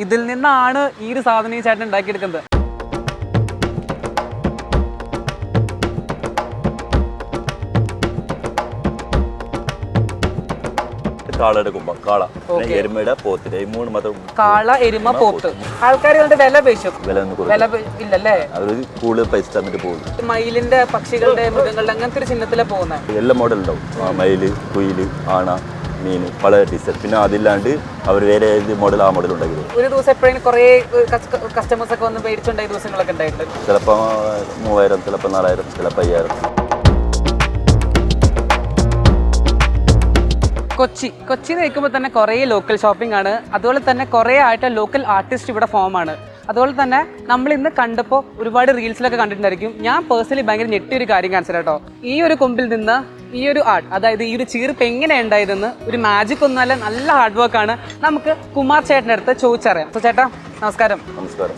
ഇതിൽ നിന്നാണ് ഈ ഒരു സാധനം ഈ ചേട്ടൻ ഉണ്ടാക്കിയെടുക്കുന്നത്. കാള, എരുമ, പോത്ത്. ആൾക്കാർ വില പേശും, വില ഇല്ലല്ലേ? മയിലിന്റെ, പക്ഷികളുടെ, മൃഗങ്ങളുടെ അങ്ങനത്തെ ഒരു ചിഹ്നത്തിലെ പോകുന്നത്. എല്ലാ മോഡൽ ഉണ്ടാവും. മയില്, കുയില്, ആണ, മീൻ, പല ഡിസൈൻ. പിന്നെ അതില്ലാണ്ട് അവർ വേറെ ഏത് മോഡൽ ആ മോഡൽ ഉണ്ടാക്കി. ഒരു ദിവസം എപ്പോഴും കുറെ കസ്റ്റമേഴ്സ് ഒക്കെ വന്ന് മേടിച്ചുണ്ടായ ദിവസങ്ങളൊക്കെ ഉണ്ടായിട്ടുണ്ട്. ചിലപ്പോൾ 3000, ചിലപ്പോൾ 4000, ചിലപ്പോൾ 5000. കൊച്ചി നിൽക്കുമ്പോൾ തന്നെ കുറേ ലോക്കൽ ഷോപ്പിംഗ് ആണ്. അതുപോലെ തന്നെ കുറേ ആയിട്ട് ലോക്കൽ ആർട്ടിസ്റ്റ് ഇവിടെ ഫോമാണ്. അതുപോലെ തന്നെ നമ്മൾ ഇന്ന് കണ്ടപ്പോൾ ഒരുപാട് റീൽസിലൊക്കെ കണ്ടിട്ടുണ്ടായിരിക്കും. ഞാൻ പേഴ്സണലി ഭയങ്കര ഞെട്ടിയൊരു കാര്യം കാണിച്ചു കേട്ടോ. ഈ ഒരു കൊമ്പിൽ നിന്ന് ഈ ഒരു ആർട്ട്, അതായത് ഈ ഒരു ചീർപ്പ് എങ്ങനെ ഉണ്ടായതെന്ന്, ഒരു മാജിക് ഒന്നുമല്ല, നല്ല ഹാർഡ് വർക്കാണ്. നമുക്ക് കുമാർ ചേട്ടൻ്റെ അടുത്ത് ചോദിച്ചറിയാം. സോ ചേട്ടാ നമസ്കാരം.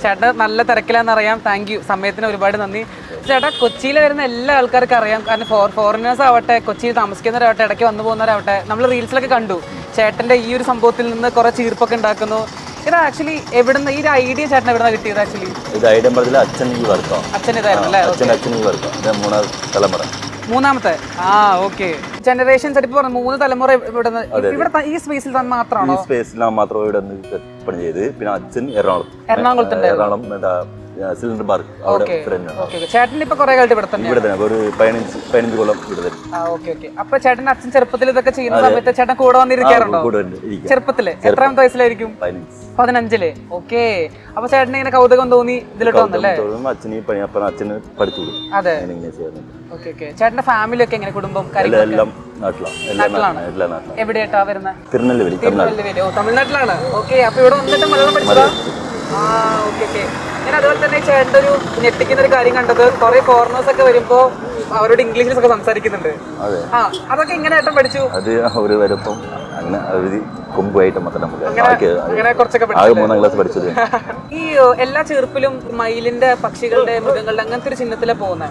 ചേട്ടാ നല്ല തിരക്കിലാണെന്നറിയാം. താങ്ക് യു, സമയത്തിന് ഒരുപാട് നന്ദി. ചേട്ടാ കൊച്ചിയിൽ വരുന്ന എല്ലാ ആൾക്കാർക്കും അറിയാം, കാരണം ഫോറിനേഴ്സ് ആവട്ടെ, കൊച്ചിയിൽ താമസിക്കുന്നവരാവട്ടെ, ഇടയ്ക്ക് വന്നു പോകുന്നവരാവട്ടെ, നമ്മൾ റീൽസിലൊക്കെ കണ്ടു ചേട്ടൻ്റെ ഈ ഒരു സംഭവത്തിൽ നിന്ന് കുറേ ചീർപ്പൊക്കെ ഉണ്ടാക്കുന്നു. ഇത് ആക്ച്വലി എവിടുന്ന് ഈ ഒരു ഐഡിയ ചേട്ടൻ എവിടുന്ന കിട്ടിയത്? ആക്ച്വലി ഇത് ഐഡിയ പറഞ്ഞില്ല, അച്ഛൻ ഈ വർക്കാം. അച്ഛൻ ഇതായിരുന്നു അല്ലേ? അച്ഛൻ ഈ വർക്കാം. മൂന്നാമത്തെ തലമുറ. മൂന്നാമത്തെ. ഓക്കെ. ജനറേഷൻസ് ആയിട്ട് പറഞ്ഞു 3 തലമുറ ഇവിടെ ഈ സ്പേസിൽ മാത്രമാണോ? ഈ സ്പേസിൽ മാത്രം ഇവിടെ പണി ചെയ്ത്. പിന്നെ അച്ഛൻ എറണാകുളം സിലിണ്ടർ പാർക്ക് അവിടെ. ചേട്ടൻ ഇപ്പൊ കുറെ കാലത്ത് ഇവിടെ തന്നെ? ഇവിടെ തന്നെ ഒരു 15 കൊല്ലം ഇവിടെ തന്നെ. അപ്പൊ ചേട്ടൻ അച്ഛൻ ചെറുപ്പത്തിൽ ഇതൊക്കെ ചെയ്യുന്ന സമയത്ത് ചേട്ടൻ കൂടെ വന്നിരിക്കാറുണ്ടോ? ചെറുപ്പത്തില് എത്രാമത്തെ വയസ്സിലായിരിക്കും? 15. ഓക്കെ. അപ്പൊ ചേട്ടന് ഇങ്ങനെ കൗതുകം തോന്നി ഇതിലോട്ട് വന്നല്ലേ? അച്ഛന് പഠിച്ചു. അതെ. ചേട്ടന്റെ ഫാമിലി ഒക്കെ എങ്ങനെ, കുടുംബം? എവിടെയായിട്ടാ വരുന്നത്? തിരുനെല്വേലി. തമിഴ്നാട്ടിലാണ്. ഓക്കെ. അപ്പൊ ഇവിടെ വന്നിട്ട് മലയാളം പഠിച്ചതാ? ഞാൻ അതുപോലെ തന്നെ ചേട്ടൻ്റെ ഒരു ഞെട്ടിക്കുന്ന ഒരു കാര്യം കണ്ടത്, കുറെ ഫോറിനേഴ്സ് ഒക്കെ വരുമ്പോ അവരോട് ഇംഗ്ലീഷിലൊക്കെ സംസാരിക്കുന്നുണ്ട്. അതൊക്കെ എങ്ങനെ ചേട്ടൻ പഠിച്ചു? അത് ഒരു വരപ്പം കൊമ്പുമായിട്ട് മാത്രം അങ്ങനെ കുറച്ചൊക്കെ 3ാം ക്ലാസ് പഠിച്ചത്. ഈ എല്ലാ ചെറുപ്പിലും മയിലിന്റെ, പക്ഷികളുടെ, മൃഗങ്ങളുടെ അങ്ങനത്തെ ഒരു ചിഹ്നത്തിലെ പോകുന്നത്.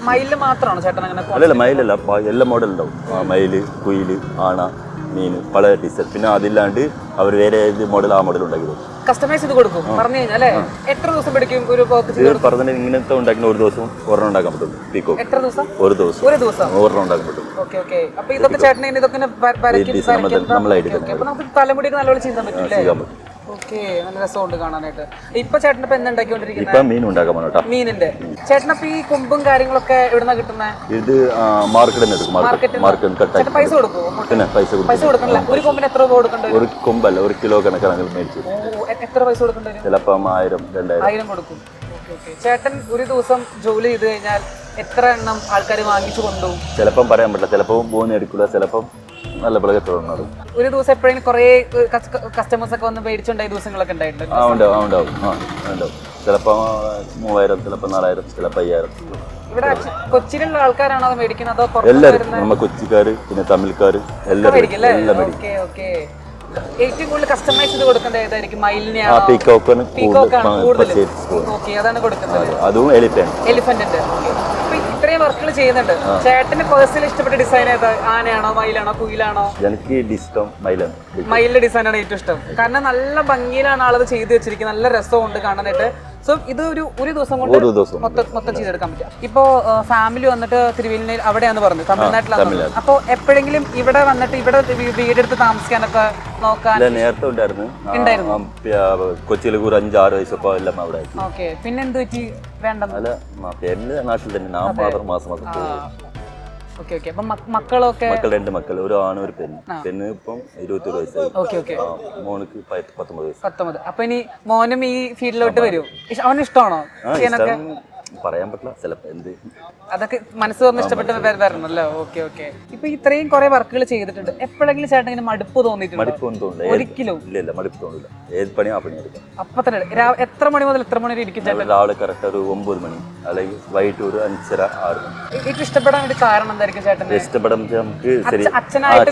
മയിലില് മാത്രമാണോ ചേട്ടൻ അങ്ങനെ? അല്ലല്ല, മയിലല്ല, എല്ലാ മോഡൽ ഉണ്ടാവും. മയില്, കുയില്, ആണ, മീൻ, പല ഡിസൈൻ. പിന്നെ അതില്ലാണ്ട് അവർ വേറെ ഏത് മോഡൽ ആ മോഡൽ ഉണ്ടാക്കി. കസ്റ്റമൈസ് ചെയ്ത് കൊടുക്കും പറഞ്ഞു കഴിഞ്ഞാൽ. എത്ര ദിവസം പിടിക്കും ഒരു പറഞ്ഞ ഇങ്ങനത്തെ ഉണ്ടാക്കുന്ന? ഒരു ദിവസം ഒരെണ്ണം ഉണ്ടാക്കാൻ പറ്റും. പീക്കോ. എത്ര ദിവസം? ഒരു ദിവസം ഒരെണ്ണം ഉണ്ടാക്കാൻ പറ്റും. അപ്പൊ ഇതൊക്കെ ചേട്ടനെ ഇതൊക്കെ നമുക്ക് തലമുടിയൊക്കെ നല്ലപോലെ ചെയ്യാൻ പറ്റും. ഓക്കെ. നല്ല രസമുണ്ട് കാണാനായിട്ട്. ഇപ്പൊ ചേട്ടൻ ഇപ്പൊ എന്താ ഉണ്ടാക്കിക്കൊണ്ടിരിക്കുന്നത്? മീൻ ഉണ്ടാക്കാൻ. മീനിന്റെ. ചേട്ടനപ്പൊ ഈ കൊമ്പും കാര്യങ്ങളൊക്കെ എവിടുന്നാ കിട്ടുന്നത്? ഇത് മാർക്കറ്റിൽ പൈസ കൊടുക്കും? പൈസ കൊടുക്കണില്ല. ഒരു കൊമ്പിന് എത്ര രൂപ കൊടുക്കണ്ട? ഒരു കൊമ്പല്ല, ഒരു കിലോ കണക്കാണെങ്കിൽ മേടിച്ചു. എത്ര പൈസ കൊടുക്കണ്ട? ചിലപ്പം 1000, 2000 കൊടുക്കും. ചേട്ടൻ ഒരു ദിവസം ജോലി ചെയ്ത് കഴിഞ്ഞാൽ എത്ര എണ്ണം ആൾക്കാർ വാങ്ങിച്ചു കൊണ്ടുപോകും? ചിലപ്പം പറയാൻ പറ്റില്ല. ചിലപ്പോൾ പോകുന്ന എടുക്കില്ല, ചിലപ്പം നല്ല പോലെ തുടങ്ങും. ഒരു ദിവസം എപ്പോഴും കുറെ കസ്റ്റമേഴ്സ് ഒക്കെ വന്ന് മേടിച്ചുണ്ടായ ദിവസങ്ങളൊക്കെ ഉണ്ടായിട്ടുണ്ട്. ചിലപ്പോൾ 3000, ചിലപ്പോൾ 4000, ചിലപ്പോൾ 5000. ഇവിടെ കൊച്ചിയിലുള്ള ആൾക്കാരാണോ അത് മേടിക്കുന്നത്? എല്ലാവരും നമ്മൾ കൊച്ചിക്കാര്, പിന്നെ തമിഴ്ക്കാര് എല്ലാം മേടിക്കും. ഏറ്റവും കൂടുതൽ കസ്റ്റമൈസ് ചെയ്ത് കൊടുക്കേണ്ട ഏതായിരിക്കും? മയിലിനെയാണോ? അതാണ് കൊടുക്കുന്നത്. അതും എലിഫന്റിന്റെ. ഇത്രയും വർക്കുകൾ ചെയ്യുന്നുണ്ട്. ചേട്ടന് പേഴ്സണലി ഇഷ്ടപ്പെട്ട ഡിസൈൻ ഏതാ? ആനയാണോ, മയിലാണോ, കുയിലാണോ? എനിക്ക് ഇഷ്ടം മയിലാണ്. മയിലിന്റെ ഡിസൈനാണ് ഏറ്റവും ഇഷ്ടം. കാരണം നല്ല ഭംഗിയിലാണ് ആളത് ചെയ്ത് വെച്ചിരിക്കുന്നത്. നല്ല രസമുണ്ട് കാണാനായിട്ട്. സോ ഇത് ഒരു ദിവസം കൊണ്ട് മൊത്തം ചെയ്തെടുക്കാൻ പറ്റും. ഇപ്പോ ഫാമിലി വന്നിട്ട് തിരുവല്ലയിൽ അവിടെയാന്ന് പറഞ്ഞു, തമിഴ്നാട്ടിലാണ്. അപ്പൊ എപ്പോഴെങ്കിലും ഇവിടെ വന്നിട്ട് ഇവിടെ വീടെടുത്ത് താമസിക്കാനൊക്കെ നോക്കാൻ? നേരത്തെ ഉണ്ടായിരുന്നു. കൊച്ചിയിൽ 5-6 വയസ്സപ്പോ എല്ലാം അവിടെ. ഓക്കെ. പിന്നെ എന്ത് പറ്റി? വേണ്ട, നാട്ടിൽ തന്നെ മാസം അപ്പൊ മക്കളൊക്കെ? 2 മക്കൾ, ഒരു ആണ്, ഒരു പെണ്ണ്. ഇപ്പം 21 വയസ്സായി. മോനക്ക് 19 വയസ്സ്. 19. അപ്പൊ ഇനി മോനും ഈ ഫീൽഡിലോട്ട് വരും? അവന് ഇഷ്ടമാണോ ചെയ്യാനൊക്കെ? പറയാൻ പറ്റില്ല, ചിലപ്പോ എന്ത് അതൊക്കെ മനസ്സ് തോന്നുന്നു ഇഷ്ടപ്പെട്ട് വരണല്ലോ. ഓക്കെ. ഇപ്പൊ ഇത്രയും കുറെ വർക്കുകൾ ചെയ്തിട്ടുണ്ട്. എപ്പോഴെങ്കിലും ചേട്ടൻ ഇങ്ങനെ മടുപ്പ് തോന്നിയിട്ടുണ്ട്? മടുപ്പൊന്നും തോന്നില്ല ഒരിക്കലും. ഇല്ല, മടുപ്പ് തോന്നില്ല. ഏത് പണിയും ആ പണി എടുക്കാം. അപ്പൊ തന്നെ എത്ര മണി മുതൽ എത്ര മണി വരെ ഇരിക്കും ചേട്ടൻ? രാവിലെ കറക്റ്റ് ഒരു 9 മണി, അല്ലെങ്കിൽ വൈകിട്ട് ഒരു 5:30, 6 മണി. ഏറ്റവും ഇഷ്ടപ്പെടാൻ വേണ്ടി കാരണം എന്തായിരിക്കും ചേട്ടൻ? ഇഷ്ടപ്പെടാൻ നമുക്ക് ശരി അച്ഛനായിട്ട്.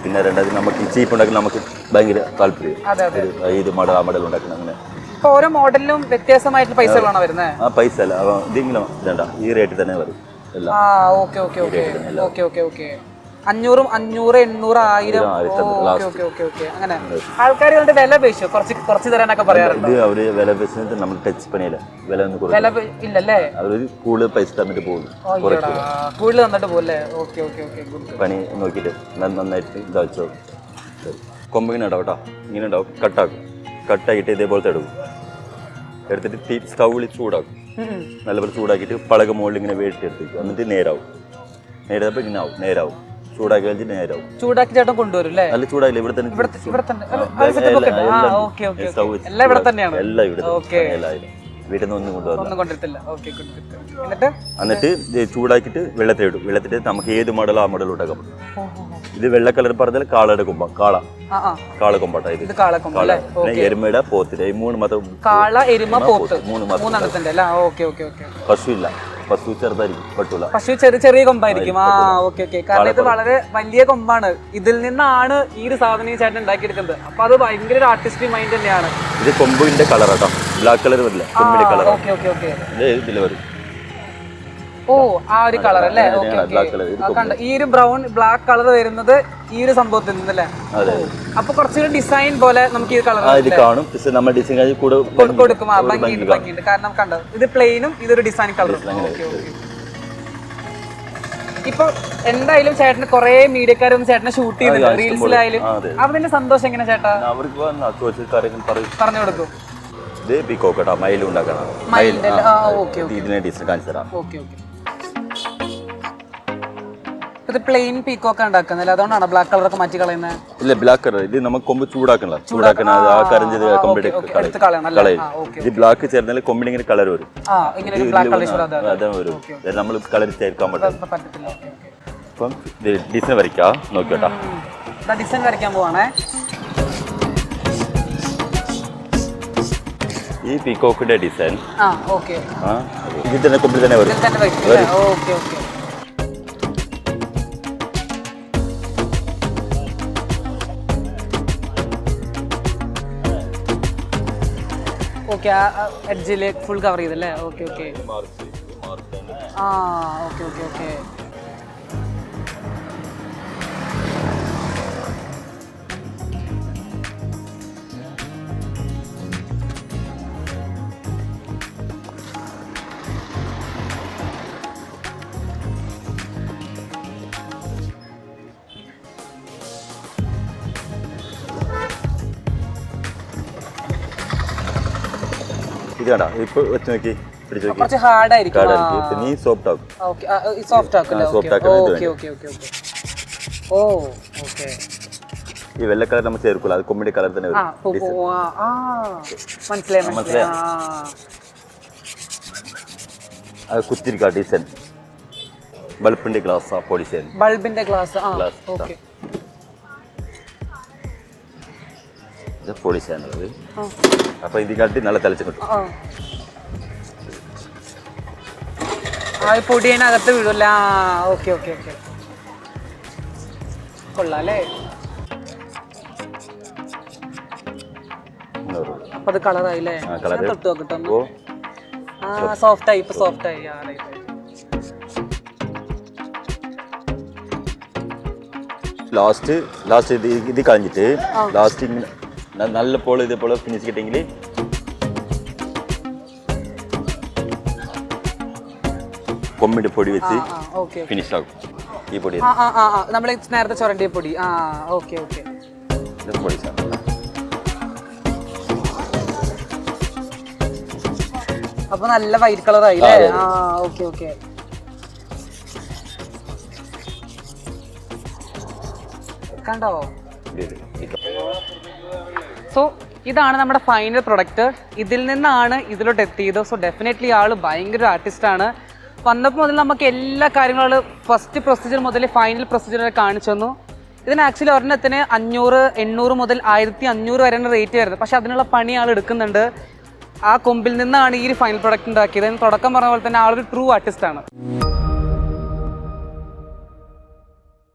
പിന്നെ രണ്ടാമത് നമുക്ക് ചീപ്പ് ഉണ്ടാക്കി നമുക്ക് ഭയങ്കര താല്പര്യം. ഇത് മടൽ ആ മടൽ ഉണ്ടാക്കണം. അങ്ങനെ ഓരോ മോഡലിലും വ്യത്യാസമായിട്ടുള്ള പൈസകളാണോ വരുന്നത്? പൈസ അല്ല, ഇതിങ്ങനെ ഈ റേറ്റിൽ തന്നെ വരും. 500, 500, 800, 1000. അങ്ങനെ ആൾക്കാർ കൊണ്ട് വില പേശോ കുറച്ച് തരാനൊക്കെ പറയാറുണ്ട്. ഇത് അവര് വില പേശിട്ട് നമ്മൾ ടച്ച് പണിയില്ല, വില ഒന്നും വില ഇല്ലല്ലേ, അവര് കൂടുതൽ പൈസ തന്നിട്ട് പോകും, കൂടുതൽ തന്നിട്ട് പോലെ. പണി നോക്കിയിട്ട് നന്നായിട്ട് ഇതാ വെച്ചോ. കൊമ്പ് ഇങ്ങനെ ഉണ്ടാവും കേട്ടോ, ഇങ്ങനെ ഉണ്ടാവും, കട്ടാക്കിയിട്ട് ഇതേപോലത്തെ എടുക്കും. എടുത്തിട്ട് സ്റ്റൗവിൽ ചൂടാക്കും, നല്ലപോലെ ചൂടാക്കിയിട്ട് പളക മുകളിൽ ഇങ്ങനെ വേട്ടി എടുത്തേക്കും. എന്നിട്ട് നേരാവും, നേരപ്പോൾ ഇങ്ങനെ ആവും, നേരാവും. ചൂടാക്കി കഴിഞ്ഞിട്ട് നേരാവും. ചൂടാക്കി ചേട്ടൻ കൊണ്ടുവരും അല്ലേ? നല്ല ചൂടായില്ല, ഇവിടെ തന്നെ എല്ലാം ഇവിടെ വീട്ടിൽ നിന്ന് ഒന്നും കൊണ്ടുവരില്ല. എന്നിട്ട് ചൂടാക്കിയിട്ട് വെള്ളത്തിലിടും. വെള്ളത്തിട്ട് നമുക്ക് ഏത് മോഡലോ ആ മോഡലും ഉണ്ടാക്കാൻ പറ്റും. ഇത് വെള്ള കളർ പറഞ്ഞാൽ കാളയുടെ കൊമ്പ, കാള കൊമ്പാട്ട. ഇത് പിന്നെ എരുമയുടെ പോത്തിന്റെ ഈ 3 മാത്രം. കാള, എരുമ, പോത്ത്, 3 മാത്രം. പശു ഇല്ല, പശു ചെറുതായിരിക്കും, പറ്റൂല. പശു ചെറിയ കൊമ്പായിരിക്കും. കാരണം ഇത് വളരെ വലിയ കൊമ്പാണ്. ഇതിൽ നിന്നാണ് ഈ ഒരു സാധനം ചേട്ടൻ ഉണ്ടാക്കിയെടുക്കുന്നത്. അപ്പൊ അത് ഭയങ്കര ഒരു ആർട്ടിസ്റ്റിക് മൈൻഡ് തന്നെയാണ്. ഇത് കൊമ്പിന്റെ കളർ കേട്ടോ, ബ്ലാക്ക് കളർ വരില്ല, കൊമ്പിന്റെ കളർ ഇതിൽ വരും. ഓ, ആ ഒരു കളർ അല്ലേ? കണ്ട ഈ ഒരു ബ്രൗൺ ബ്ലാക്ക് കളർ വരുന്നത് ഈ ഒരു സംഭവത്തിൽ നിന്നല്ലേ? അപ്പൊ കുറച്ചുകൂടി ഡിസൈൻ പോലെ നമുക്ക് ഈ കളർ കാണും. നമ്മൾ ഡിസൈൻ കൊടുക്കും. ഭംഗിയുണ്ട്. കാരണം കണ്ടത് ഇത് പ്ലെയിനും ഇതൊരു ഡിസൈൻ കളറും. ഇപ്പൊ എന്തായാലും ചേട്ടന് കുറെ മീഡിയക്കാരൊന്നും ചേട്ടനെ ഷൂട്ട് ചെയ്യുന്നുണ്ട്, റീൽസിലായാലും. അതിന്റെ സന്തോഷം എങ്ങനെ ചേട്ടാ പറഞ്ഞു കൊടുക്കും? ഇത് പീക്കോക്കട്ടാ, മയിൽ ഉണ്ടാക്കണം. ഇതിനെ ഡിസൈൻ കാണിച്ചു തരാം. ഇത് പ്ലെയിൻ പീക്കോക്ക് ഉണ്ടാക്കുന്നില്ല, അതുകൊണ്ടാണ് ബ്ലാക്ക് കളറൊക്കെ മാറ്റി കളയുന്നത്? ഇല്ല, ബ്ലാക്ക് കളർ ഇത് നമുക്ക് കൊമ്പ് ചൂടാക്കണം, ആ കരഞ്ഞത് കംപ്ലീറ്റ് കളയും. ഇത് ബ്ലാക്ക് ചേർന്നാൽ കൊമ്പിന് ഇങ്ങനെ കളർ വരും, അതാ വരും. നമ്മൾ കളർ ചേർക്കാൻ പറ്റില്ല. അപ്പം ഡിസൈൻ വരയ്ക്കാം, നോക്കിയോട്ടാ. ഡിസൈൻ വരയ്ക്കാൻ പോവാണേ. ഈ പീക്കോക്കിന്റെ ഡിസൈൻ ഇതിൽ തന്നെ കൊമ്പിൽ തന്നെ വരും. എഡ്ജില് ഫുൾ കവർ ചെയ്തല്ലേ? ഇത് കണ്ടാ, ഇപ്പൊ വെച്ച് നോക്കി, കുറച്ച് ഹാർഡ് ആയിരിക്കും. നീ സോഫ്റ്റ് ആക്കും. ഈ വെള്ള കളർ നമ്മൾ ചേർക്കൂല, അത് കൊമ്പിന്റെ കളർ തന്നെ വരും. മനസ്സിലായി. അത് കുത്തിരിക്ക ഡിസൈൻ ബൾബിന്റെ ഗ്ലാസ്, പൊളിഷൻ ബൾബിന്റെ ഗ്ലാസ്. ഇത് പൊളിച്ചാണത്. അപ്പൊ ഇത് കാട്ടി നല്ല തിളച്ച് കിട്ടും. പൊടി അതിനകത്ത് വീഴൂല. കൊള്ളാല്ലേ? അപ്പൊ അത് കളറായില്ലേ? തൊട്ട് നോക്കട്ടോ. സോഫ്റ്റായി, ഇപ്പൊ സോഫ്റ്റായി. ലാസ്റ്റ് ഇത് കഴിഞ്ഞിട്ട് ലാസ്റ്റ് നല്ല പോലെ ഇതേപോലെ ഫിനിഷ് കിട്ടിയെങ്കിൽ കൊമ്പിന്റെ പൊടി വെച്ച് ഫിനിഷ് ആക്കും. ഈ പൊടി നമ്മൾ നേരത്തെ ചുരണ്ടിയ പൊടി. അപ്പൊ നല്ല വൈറ്റ് കളർ ആയില്ലേ? കണ്ടോ? സോ ഇതാണ് നമ്മുടെ ഫൈനൽ പ്രൊഡക്റ്റ്. ഇതിൽ നിന്നാണ് ഇതിലോട്ട് എത്തിയത്. സോ ഡെഫിനറ്റ്ലി ആൾ ഭയങ്കര ആർട്ടിസ്റ്റാണ്. വന്നപ്പോൾ മുതൽ നമുക്ക് എല്ലാ കാര്യങ്ങളും ഫസ്റ്റ് പ്രൊസീജിയർ മുതൽ ഫൈനൽ പ്രൊസീജിയർ വരെ കാണിച്ചു തന്നു. ഇതിന് ആക്ച്വലി ഒരെണ്ണത്തിന് 500, 800 മുതൽ 1500 വരെയാണ് റേറ്റ് വരുന്നത്. പക്ഷെ അതിനുള്ള പണി ആൾ എടുക്കുന്നുണ്ട്. ആ കൊമ്പിൽ നിന്നാണ് ഈ ഒരു ഫൈനൽ പ്രൊഡക്റ്റ് ഉണ്ടാക്കിയത്. തുടക്കം പറഞ്ഞ പോലെ തന്നെ ആളൊരു ട്രൂ ആർട്ടിസ്റ്റാണ്.